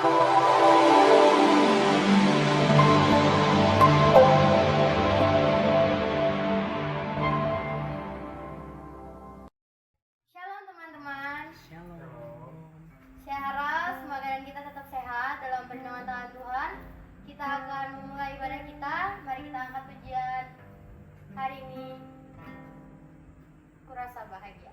Shalom teman-teman. Shalom. Saya harap semoga kita tetap sehat dalam perlindungan tangan Tuhan. Kita akan memulai ibadah kita. Mari kita angkat pujian hari ini. Kurasa bahagia.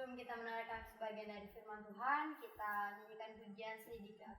Sebelum kita mendengarkan sebagian dari firman Tuhan, kita nyanyikan pujian sedikit.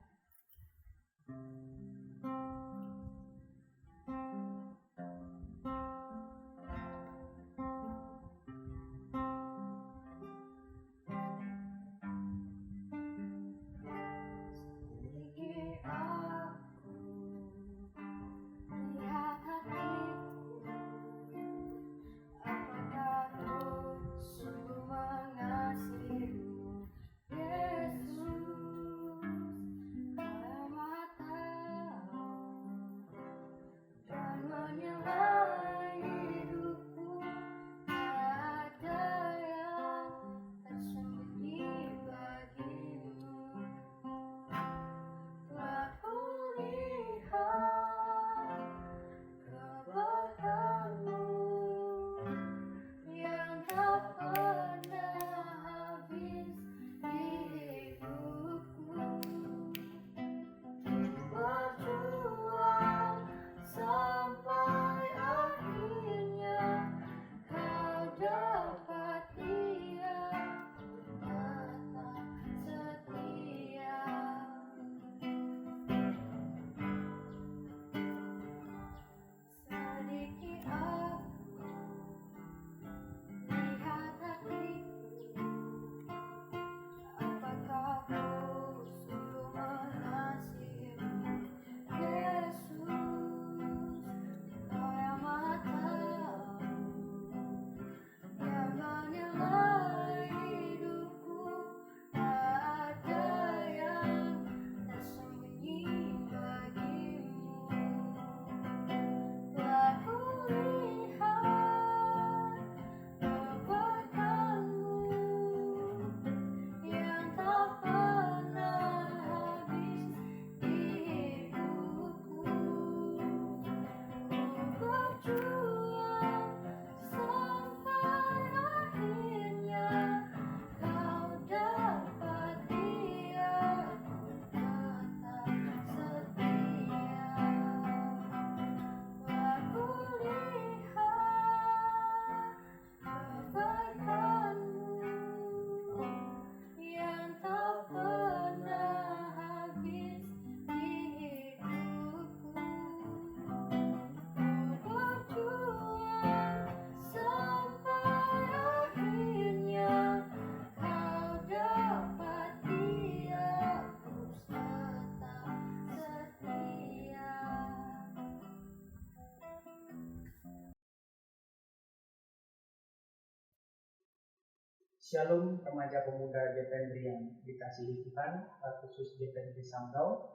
Shalom remaja pemuda Jependri yang dikasihi Tuhan, khusus Jependri Samrau.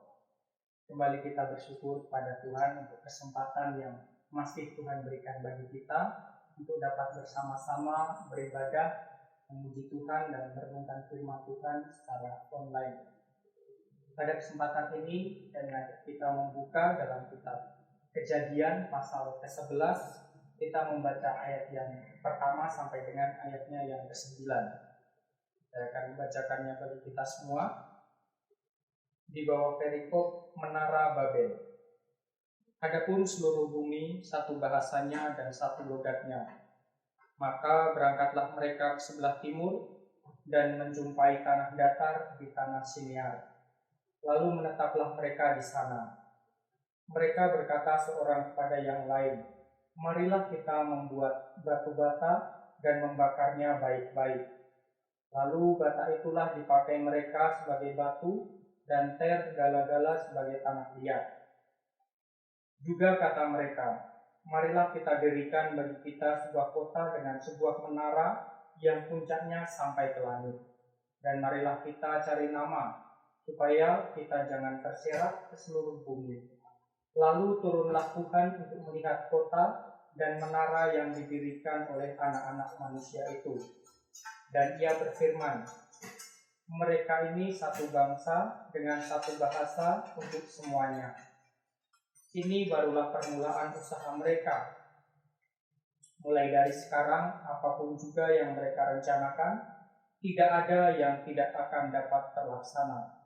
Kembali kita bersyukur pada Tuhan untuk kesempatan yang masih Tuhan berikan bagi kita untuk dapat bersama-sama beribadah, memuji Tuhan dan merenungkan firman Tuhan secara online. Pada kesempatan ini saya mengajak kita membuka dalam kitab Kejadian pasal ke-11. Kita membaca ayat yang pertama sampai dengan ayatnya yang ke-9. Saya akan membacakannya bagi kita semua. Di bawah perikop Menara Babel. Adapun seluruh bumi satu bahasanya dan satu logatnya. Maka berangkatlah mereka ke sebelah timur dan menjumpai tanah datar di tanah Sinear. Lalu menetaplah mereka di sana. Mereka berkata seorang kepada yang lain, "Marilah kita membuat batu bata dan membakarnya baik-baik." Lalu bata itulah dipakai mereka sebagai batu dan ter gala-gala sebagai tanah liat. Juga kata mereka, "Marilah kita dirikan bagi kita sebuah kota dengan sebuah menara yang puncaknya sampai ke langit. Dan marilah kita cari nama, supaya kita jangan terserak ke seluruh bumi." Lalu turunlah Tuhan untuk melihat kota dan menara yang didirikan oleh anak-anak manusia itu. Dan ia berfirman, "Mereka ini satu bangsa dengan satu bahasa untuk semuanya. Ini barulah permulaan usaha mereka. Mulai dari sekarang, apapun juga yang mereka rencanakan, tidak ada yang tidak akan dapat terlaksana.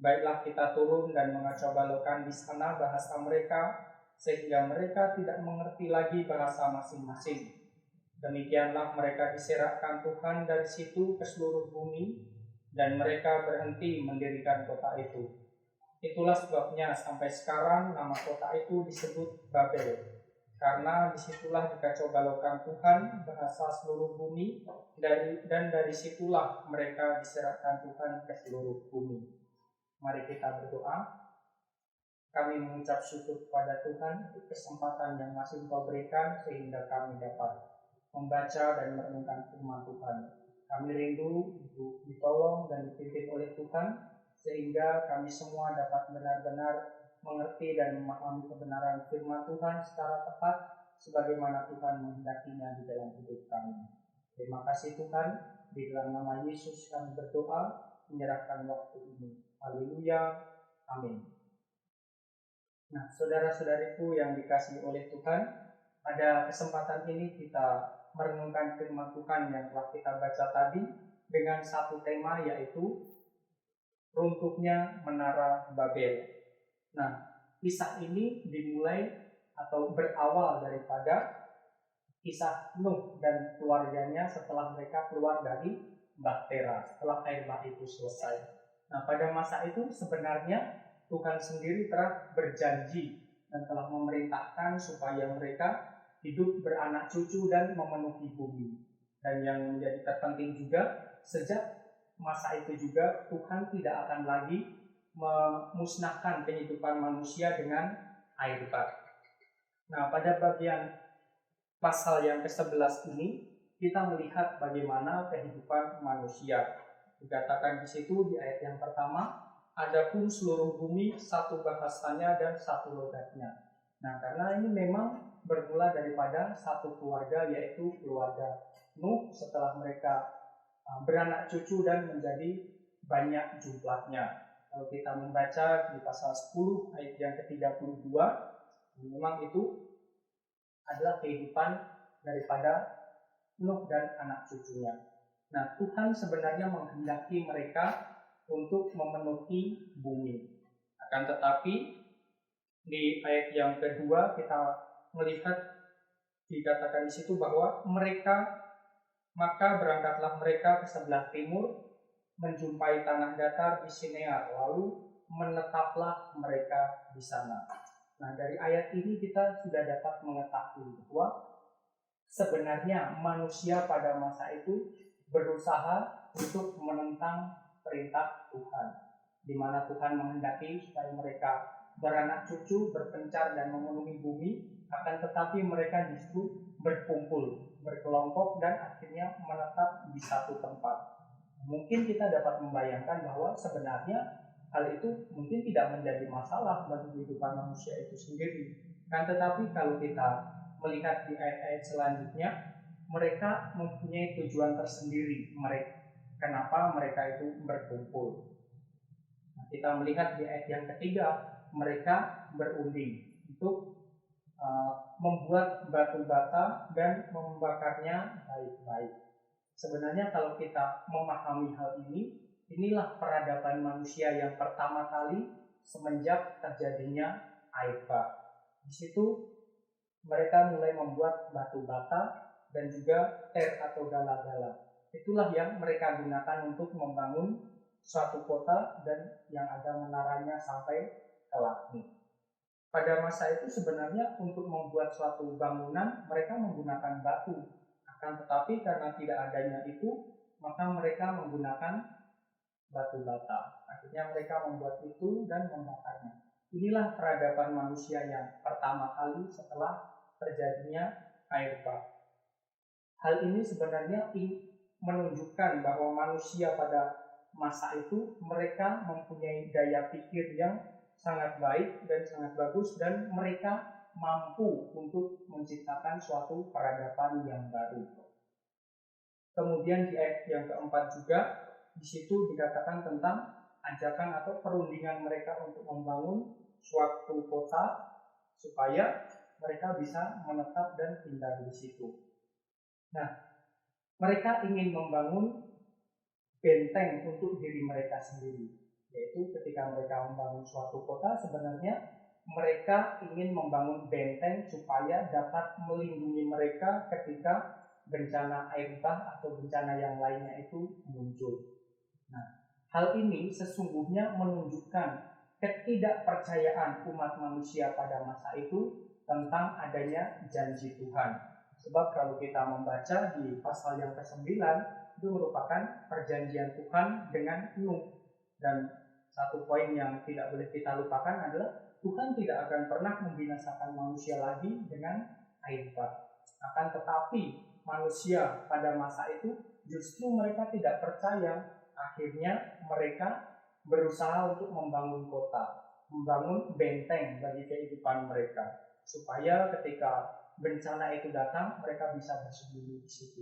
Baiklah kita turun dan mengacaubalaukan di sana bahasa mereka, sehingga mereka tidak mengerti lagi bahasa masing-masing. Demikianlah mereka diserakkan Tuhan dari situ ke seluruh bumi, dan mereka berhenti mendirikan kota itu. Itulah sebabnya sampai sekarang nama kota itu disebut Babel, karena disitulah dikacaubalaukan Tuhan bahasa seluruh bumi, dan dari situlah mereka diserakkan Tuhan ke seluruh bumi. Mari kita berdoa. Kami mengucap syukur kepada Tuhan untuk kesempatan yang masih Engkau berikan sehingga kami dapat membaca dan merenungkan firman Tuhan. Kami rindu untuk ditolong dan dipimpin oleh Tuhan sehingga kami semua dapat benar-benar mengerti dan memahami kebenaran firman Tuhan secara tepat sebagaimana Tuhan menghendakinya di dalam hidup kami. Terima kasih Tuhan, di dalam nama Yesus kami berdoa, menyerahkan waktu ini. Haleluya, amin. Nah, saudara-saudariku yang dikasihi oleh Tuhan, pada kesempatan ini kita merenungkan firman Tuhan yang telah kita baca tadi dengan satu tema, yaitu runtuhnya Menara Babel. Nah, kisah ini dimulai atau berawal daripada kisah Nuh dan keluarganya setelah mereka keluar dari Bahtera, setelah air bah itu selesai. Nah, pada masa itu sebenarnya Tuhan sendiri telah berjanji dan telah memerintahkan supaya mereka hidup beranak cucu dan memenuhi bumi. Dan yang menjadi terpenting juga, sejak masa itu juga Tuhan tidak akan lagi memusnahkan kehidupan manusia dengan air bah. Nah, pada bagian pasal yang ke-11 ini kita melihat bagaimana kehidupan manusia. Dikatakan di situ di ayat yang pertama, adapun seluruh bumi satu bahasanya dan satu logatnya. Nah, karena ini memang bermula daripada satu keluarga, yaitu keluarga Nuh setelah mereka beranak cucu dan menjadi banyak jumlahnya. Kalau kita membaca di pasal 10 ayat yang ke-32, memang itu adalah kehidupan daripada Nuh dan anak cucunya. Nah, Tuhan sebenarnya menghendaki mereka untuk memenuhi bumi. Akan tetapi di ayat yang kedua kita melihat dikatakan di situ bahwa maka berangkatlah mereka ke sebelah timur menjumpai tanah datar di Sinear, lalu menetaplah mereka di sana. Nah, dari ayat ini kita sudah dapat mengetahui bahwa sebenarnya manusia pada masa itu berusaha untuk menentang perintah Tuhan, di mana Tuhan menghendaki supaya mereka beranak cucu, berpencar dan memenuhi bumi, akan tetapi mereka justru berkumpul berkelompok dan akhirnya menetap di satu tempat. Mungkin kita dapat membayangkan bahwa sebenarnya hal itu mungkin tidak menjadi masalah bagi kehidupan manusia itu sendiri. Kan tetapi kalau kita melihat di ayat-ayat selanjutnya, mereka mempunyai tujuan tersendiri. Kenapa mereka itu berkumpul? Nah, kita melihat di ayat yang ketiga, mereka berunding untuk membuat batu bata dan membakarnya baik-baik. Sebenarnya kalau kita memahami hal ini, inilah peradaban manusia yang pertama kali semenjak terjadinya air bah. Di situ mereka mulai membuat batu bata dan juga atau gala-gala. Itulah yang mereka gunakan untuk membangun suatu kota dan yang ada menaranya sampai ke langit. Pada masa itu sebenarnya untuk membuat suatu bangunan mereka menggunakan batu. Akan tetapi karena tidak adanya itu, maka mereka menggunakan batu bata. Akhirnya mereka membuat itu dan membakarnya. Inilah peradaban manusia yang pertama kali setelah terjadinya air bah. Hal ini sebenarnya menunjukkan bahwa manusia pada masa itu mereka mempunyai daya pikir yang sangat baik dan sangat bagus, dan mereka mampu untuk menciptakan suatu peradaban yang baru. Kemudian di ayat yang keempat juga, di situ dikatakan tentang ajakan atau perundingan mereka untuk membangun suatu kota supaya mereka bisa menetap dan tinggal di situ. Nah, mereka ingin membangun benteng untuk diri mereka sendiri. Yaitu ketika mereka membangun suatu kota, sebenarnya mereka ingin membangun benteng supaya dapat melindungi mereka ketika bencana air bah atau bencana yang lainnya itu muncul. Nah, hal ini sesungguhnya menunjukkan ketidakpercayaan umat manusia pada masa itu tentang adanya janji Tuhan. Sebab kalau kita membaca di pasal yang ke-9, itu merupakan perjanjian Tuhan dengan Nuh. Dan satu poin yang tidak boleh kita lupakan adalah Tuhan tidak akan pernah membinasakan manusia lagi dengan air bah. Akan tetapi manusia pada masa itu justru mereka tidak percaya. Akhirnya mereka berusaha untuk membangun kota, membangun benteng bagi kehidupan mereka, supaya ketika bencana itu datang mereka bisa bersembunyi di situ.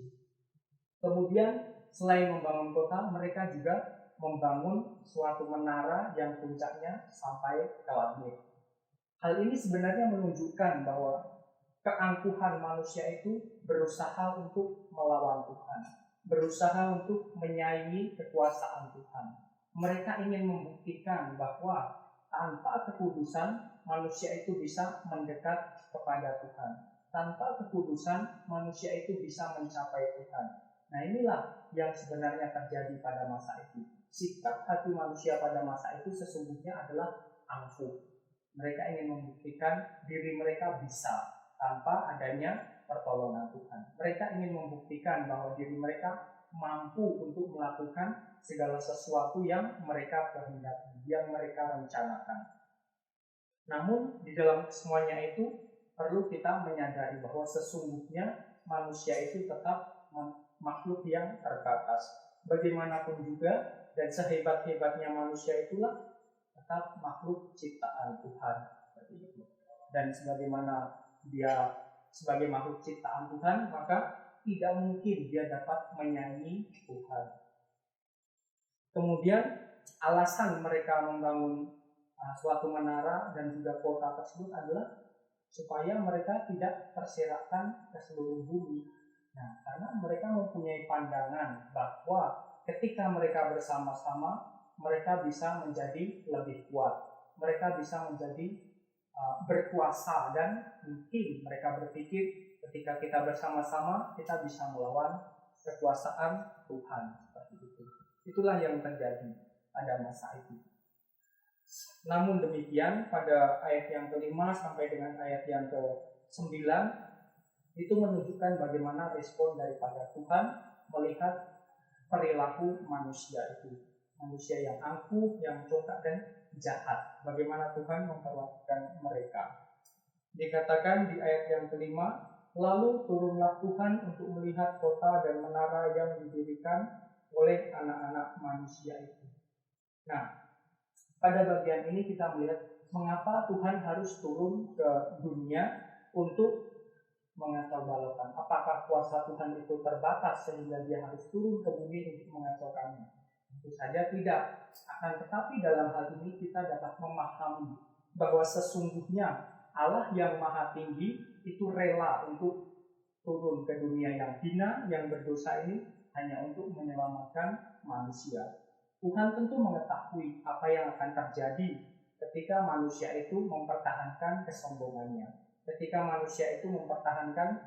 Kemudian selain membangun kota, mereka juga membangun suatu menara yang puncaknya sampai ke langit. Hal ini sebenarnya menunjukkan bahwa keangkuhan manusia itu berusaha untuk melawan Tuhan, berusaha untuk menyaingi kekuasaan Tuhan. Mereka ingin membuktikan bahwa tanpa kekudusan manusia itu bisa mendekat kepada Tuhan. Tanpa kekudusan manusia itu bisa mencapai Tuhan. Nah, inilah yang sebenarnya terjadi pada masa itu. Sikap hati manusia pada masa itu sesungguhnya adalah angkuh. Mereka ingin membuktikan diri mereka bisa tanpa adanya pertolongan Tuhan. Mereka ingin membuktikan bahwa diri mereka mampu untuk melakukan segala sesuatu yang mereka kehendaki, yang mereka rencanakan. Namun di dalam semuanya itu perlu kita menyadari bahwa sesungguhnya manusia itu tetap makhluk yang terbatas. Bagaimanapun juga dan sehebat-hebatnya manusia itulah tetap makhluk ciptaan Tuhan. Dan sebagaimana dia sebagai makhluk ciptaan Tuhan, maka tidak mungkin dia dapat menyaingi Tuhan. Kemudian alasan mereka membangun suatu menara dan juga kota tersebut adalah supaya mereka tidak terserakkan ke seluruh bumi. Nah, karena mereka mempunyai pandangan bahwa ketika mereka bersama-sama, mereka bisa menjadi lebih kuat. Mereka bisa menjadi berkuasa, dan mungkin mereka berpikir ketika kita bersama-sama, kita bisa melawan kekuasaan Tuhan. Seperti itu. Itulah yang terjadi pada masa itu. Namun demikian, pada ayat yang kelima sampai dengan ayat yang ke-9, itu menunjukkan bagaimana respon daripada Tuhan melihat perilaku manusia itu. Manusia yang angkuh, yang congkak dan jahat. Bagaimana Tuhan memperlakukan mereka. Dikatakan di ayat yang kelima, Lalu turunlah Tuhan untuk melihat kota dan menara yang didirikan oleh anak-anak manusia itu. Nah, pada bagian ini kita melihat mengapa Tuhan harus turun ke dunia untuk mengacau balaukan. Apakah kuasa Tuhan itu terbatas sehingga dia harus turun ke bumi untuk mengacaukannya? Tentu saja tidak. Akan tetapi dalam hal ini kita dapat memahami bahwa sesungguhnya Allah yang maha tinggi itu rela untuk turun ke dunia yang hina, yang berdosa ini hanya untuk menyelamatkan manusia. Tuhan tentu mengetahui apa yang akan terjadi ketika manusia itu mempertahankan kesombongannya, ketika manusia itu mempertahankan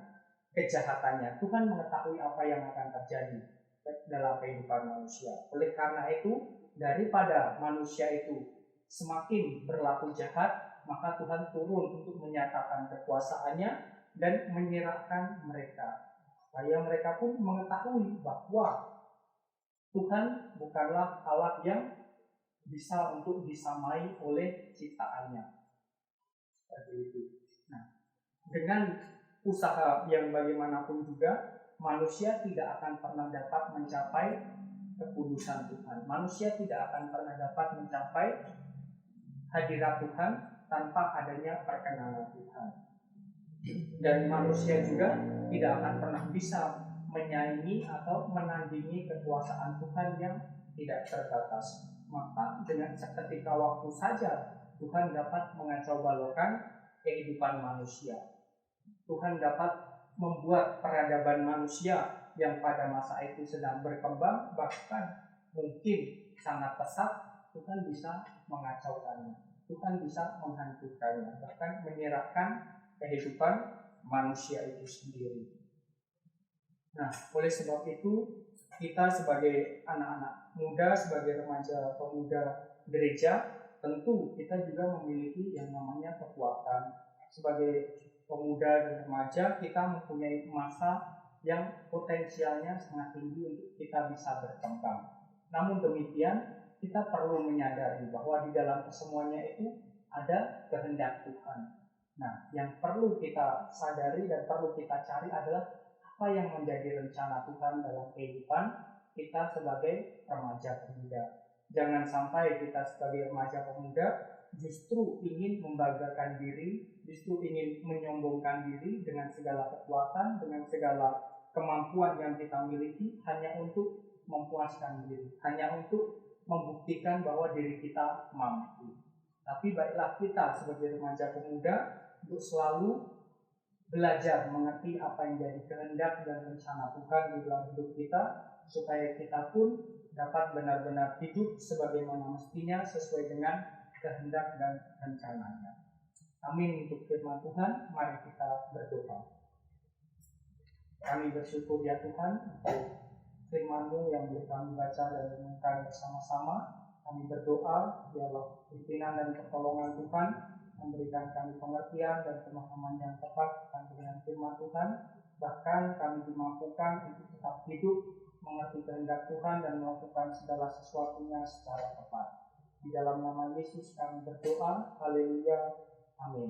kejahatannya. Tuhan mengetahui apa yang akan terjadi dalam kehidupan manusia. Oleh karena itu, daripada manusia itu semakin berlaku jahat, maka Tuhan turun untuk menyatakan kekuasaannya dan menyerahkan mereka, supaya mereka pun mengetahui bahwa Tuhan bukanlah Allah yang bisa untuk disamai oleh ciptaannya. Seperti itu. Nah, dengan usaha yang bagaimanapun juga, manusia tidak akan pernah dapat mencapai kekudusan Tuhan. Manusia tidak akan pernah dapat mencapai hadirat Tuhan tanpa adanya perkenanan Tuhan. Dan manusia juga tidak akan pernah bisa menyaingi atau menandingi kekuasaan Tuhan yang tidak terbatas. Maka dengan seketika waktu saja Tuhan dapat mengacau balaukan kehidupan manusia. Tuhan dapat membuat peradaban manusia yang pada masa itu sedang berkembang, bahkan mungkin sangat pesat, Tuhan bisa mengacaukannya. Tuhan bisa menghancurkannya, bahkan menyerahkan kehidupan manusia itu sendiri. Nah, oleh sebab itu kita sebagai anak-anak muda, sebagai remaja pemuda gereja, tentu kita juga memiliki yang namanya kekuatan. Sebagai pemuda dan remaja, kita mempunyai masa yang potensialnya sangat tinggi untuk kita bisa berkembang. Namun demikian, kita perlu menyadari bahwa di dalam kesemuanya itu ada kehendak Tuhan. Nah, yang perlu kita sadari dan perlu kita cari adalah apa yang menjadi rencana Tuhan dalam kehidupan kita sebagai remaja pemuda. Jangan sampai kita sebagai remaja pemuda justru ingin membanggakan diri, justru ingin menyombongkan diri dengan segala kekuatan, dengan segala kemampuan yang kita miliki hanya untuk memuaskan diri, hanya untuk membuktikan bahwa diri kita mampu. Tapi baiklah kita sebagai remaja pemuda untuk selalu belajar mengerti apa yang jadi kehendak dan rencana Tuhan di dalam hidup kita, supaya kita pun dapat benar-benar hidup sebagaimana mestinya sesuai dengan kehendak dan rencananya. Amin. Untuk firman Tuhan, mari kita berdoa. Kami bersyukur ya Tuhan untuk firman-Mu yang boleh kami baca dan renungkan bersama-sama. Kami berdoa biarlah pimpinan dan pertolongan Tuhan memberikan kami pengertian dan pemahaman yang tepat dengan firman Tuhan. Bahkan kami dimampukan untuk tetap hidup mengerti kehendak Tuhan dan melakukan segala sesuatunya secara tepat. Di dalam nama Yesus kami berdoa. Haleluya. Amin.